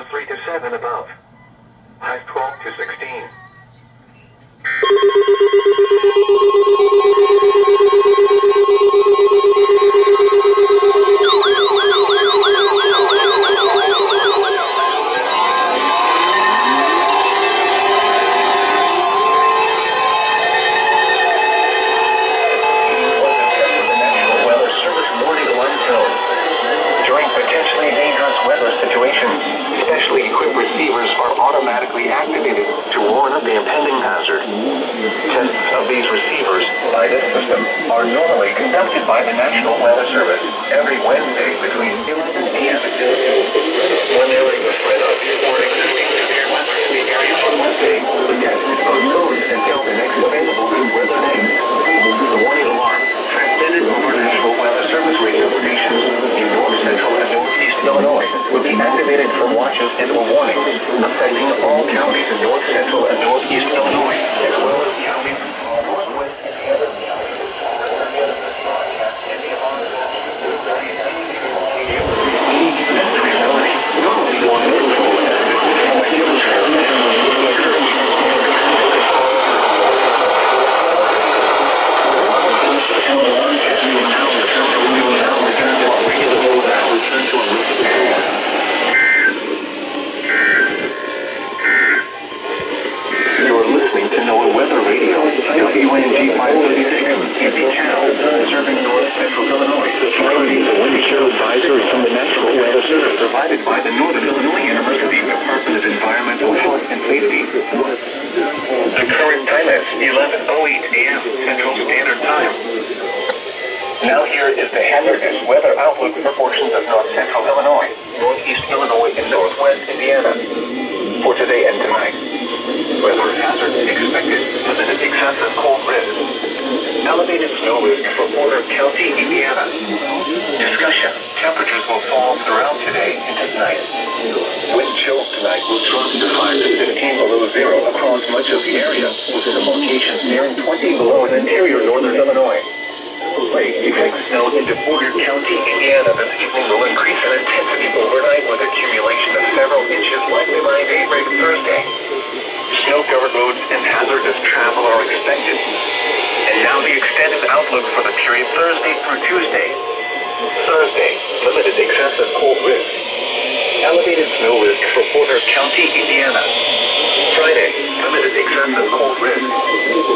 3 to 7 above. Highs 12 to 16. Specially equipped receivers are automatically activated to warn of the impending hazard. Tests of these receivers by this system are normally conducted by the National Weather Service every Wednesday between 11 a.m. and 2. When there is a threat of or existing severe weather in the area on Wednesday, the test is postponed until the next available good weather day. The warning alarm, transmitted over National Weather Service radio stations in north central and northeast Illinois, will be activated for watches and or warnings affecting all counties in north central and northeast Illinois, as well as counties in northwest Indiana. WNG 536, UP channel, serving north central Illinois. Priority for wind chill advisory from the National Weather Service provided by the Northern Illinois University Department of Environmental Health and Safety. The current time is 11:08 a.m. Central Standard Time. Now here is the hazardous weather outlook for portions of north central Illinois, northeast Illinois, and northwest Indiana for today and tonight. Weather hazard expected. Limited excessive cold risk. Elevated snow risk for Porter County, Indiana. Discussion. Temperatures will fall throughout today into tonight. Wind chills tonight will drop to 5 to 15 below zero across much of the area, with some locations nearing 20 below in interior northern Illinois. Lake effect snow into Porter County, Indiana this evening will increase in intensity overnight with accumulation of several inches likely by daybreak Thursday. Snow-covered roads and hazardous travel are expected. And now the extended outlook for the period Thursday through Tuesday. Thursday, limited excessive cold risk. Elevated snow risk for Porter County, Indiana. Friday, limited excessive cold risk.